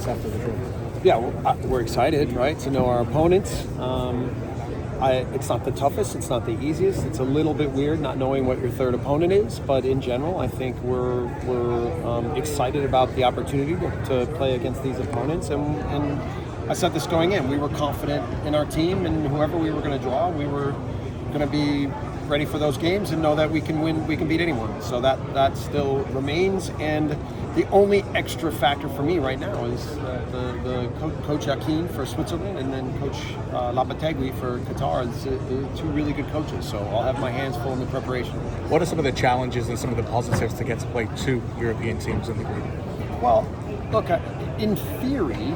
thoughts after the draw? Yeah, well, we're excited, right, to know our opponents. It's not the toughest, it's not the easiest. It's a little bit weird not knowing what your third opponent is, but in general, I think we're excited about the opportunity to play against these opponents. And I said this going in, we were confident in our team, and whoever we were going to draw, we were going to be ready for those games and know that we can win, we can beat anyone. So that still remains. And the only extra factor for me right now is the Coach Akin for Switzerland and then Coach Lopetegui for Qatar. It's two really good coaches, so I'll have my hands full in the preparation. What are some of the challenges and some of the positives to get to play two European teams in the group? Well, look, in theory,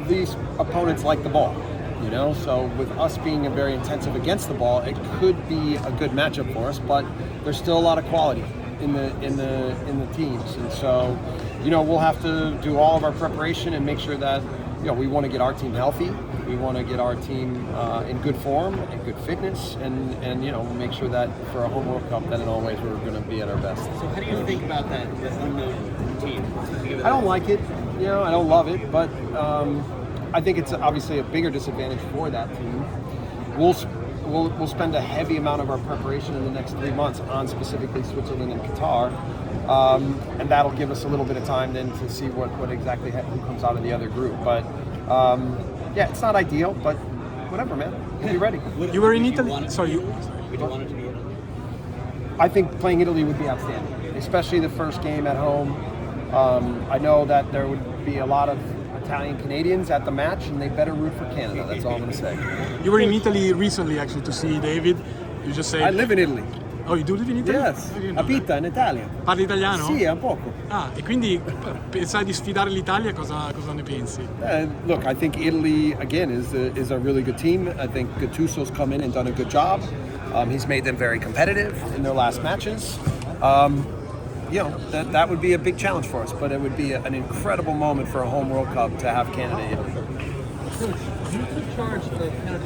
these opponents like the ball. So with us being very intensive against the ball, it could be a good matchup for us, but there's still a lot of quality in the teams, and so we'll have to do all of our preparation and make sure that we want to get our team healthy, we want to get our team in good form and good fitness, and make sure that for a home World Cup that in all ways we're going to be at our best. So how do you think about that unknown team? I don't like it, I don't love it, but I think it's obviously a bigger disadvantage for that team. We'll spend a heavy amount of our preparation in the next 3 months on specifically Switzerland and Qatar, and that'll give us a little bit of time then to see what exactly comes out of the other group. But it's not ideal, but whatever, man. We'll be ready. You were in Italy. Would you want it to be Italy? I think playing Italy would be outstanding, especially the first game at home. I know that there would be a lot of Italian Canadians at the match, and they better root for Canada. That's all I'm going to say. You were in Italy recently, actually, to see David. You just said... I live in Italy. Oh, you do live in Italy? Yes. Abita in Italia. Parli italiano? Sì, un poco. Ah, e quindi pensai di sfidare l'Italia, cosa ne pensi? Look, I think Italy, again, is a really good team. I think Gattuso's come in and done a good job. He's made them very competitive in their last matches. That would be a big challenge for us, but it would be an incredible moment for a home World Cup to have Canada-Italy. Coach, you took charge of Canada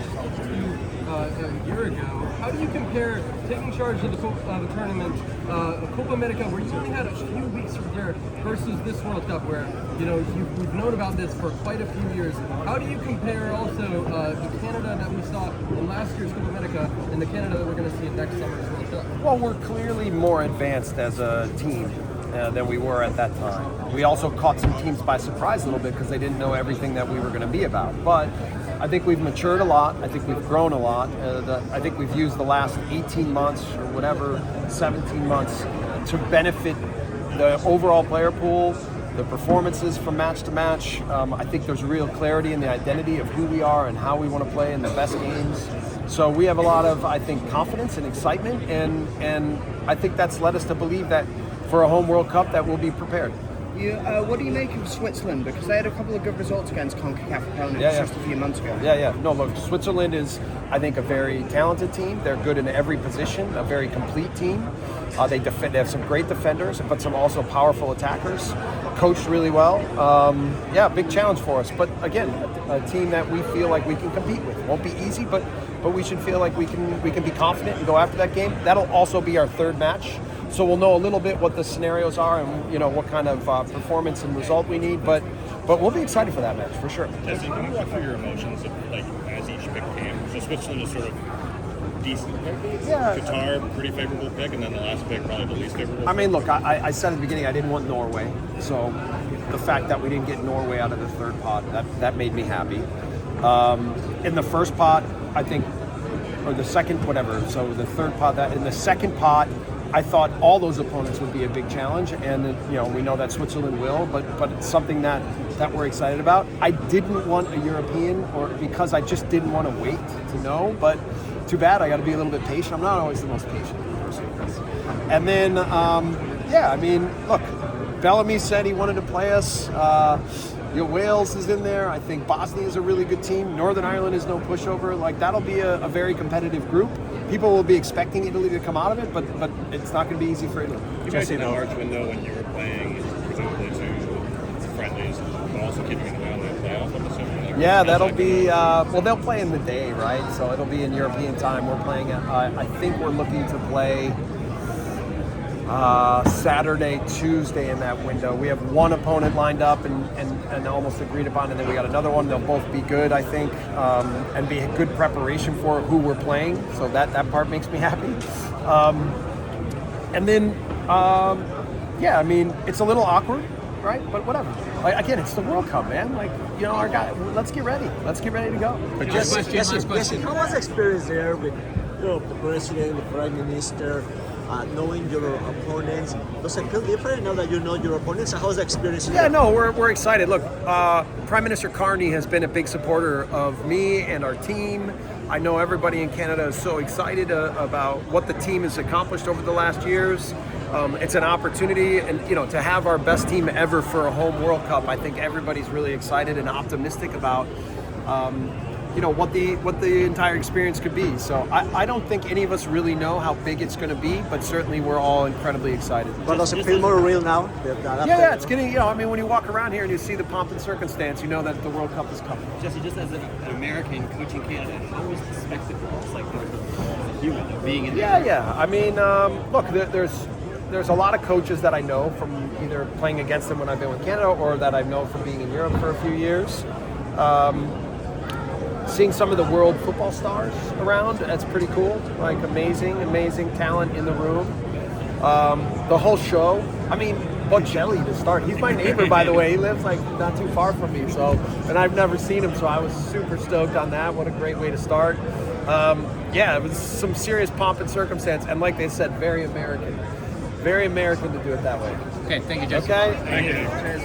a year ago. How do you compare taking charge of the tournament, Copa America, where you only had a few weeks to prepare, versus this World Cup, where we've known about this for quite a few years? How do you compare also the Canada that we saw in last year's Copa America and the Canada that we're going to see in next summer's World Cup? Well, we're clearly more advanced as a team than we were at that time. We also caught some teams by surprise a little bit because they didn't know everything that we were going to be about. But I think we've matured a lot. I think we've grown a lot. I think we've used the last 18 months or whatever, 17 months to benefit the overall player pool, the performances from match to match. I think there's real clarity in the identity of who we are and how we want to play in the best games. So we have a lot of, I think, confidence and excitement, and I think that's led us to believe that for a home World Cup that we'll be prepared. What do you make of Switzerland? Because they had a couple of good results against CONCACAF opponents just a few months ago. No, look, Switzerland is, I think, a very talented team. They're good in every position, a very complete team. They have some great defenders, but some also powerful attackers. Coached really well. Big challenge for us. But again, a team that we feel like we can compete with. Won't be easy, but we should feel like we can be confident and go after that game. That'll also be our third match. So we'll know a little bit what the scenarios are and what kind of performance and result we need, but we'll be excited for that match for sure. Jesse, can you walk through your emotions of, as each pick came? So Switzerland is sort of decent. Yeah. Qatar, pretty favorable pick, and then the last pick probably the least favorable. I mean, look, I said at the beginning I didn't want Norway, so the fact that we didn't get Norway out of the third pot that made me happy. In the first pot, I think, or the second, whatever. So the third pot, in the second pot, I thought all those opponents would be a big challenge, and we know that Switzerland will, but it's something that we're excited about. I didn't want a European, because I just didn't want to wait to know, but too bad. I got to be a little bit patient. I'm not always the most patient person, Chris. And then, look, Bellamy said he wanted to play us. Wales is in there. I think Bosnia is a really good team. Northern Ireland is no pushover. That'll be a very competitive group. People will be expecting Italy to come out of it, but it's not going to be easy for Italy. You mentioned the March window when you were playing, presumably to friendlies, but also keeping an eye on the playoff, I'm assuming. That'll be, they'll play in the day, right? So it'll be in European time. We're playing, I think we're looking to play Saturday, Tuesday in that window. We have one opponent lined up and almost agreed upon, and then we got another one. They'll both be good, I think, and be a good preparation for who we're playing. So that part makes me happy. And then, yeah, I mean, it's a little awkward, right? But whatever. Like, again, it's the World Cup, man. Like, you know, our guy. Let's get ready. Let's get ready to go. But Last just question. How was the experience there with the president, the prime minister, knowing your opponents? Does it feel different now that you know your opponents? How's the experience? Yeah, no, we're excited. Look, Prime Minister Carney has been a big supporter of me and our team. I know everybody in Canada is so excited about what the team has accomplished over the last years. It's an opportunity, and you know, to have our best team ever for a home World Cup. I think everybody's really excited and optimistic about, you know, what the entire experience could be. So I don't think any of us really know how big it's going to be, but certainly we're all incredibly excited. But does it feel more real now? Yeah, it's getting, you know, I mean, when you walk around here and you see the pomp and circumstance, you know that the World Cup is coming. Jesse, just as an American coaching Canada, how was the spectacle? It's like the human of being in there. Yeah. I mean, look, there's a lot of coaches that I know from either playing against them when I've been with Canada or that I've known from being in Europe for a few years. Seeing some of the world football stars around, that's pretty cool. Like amazing talent in the room. The whole show. I mean, Bocelli to start. He's my neighbor, by the way. He lives like not too far from me. So, and I've never seen him, so I was super stoked on that. What a great way to start. Yeah, it was some serious pomp and circumstance, and like they said, very American to do it that way. Okay, thank you, Jesse. Okay. Thank you. Cheers.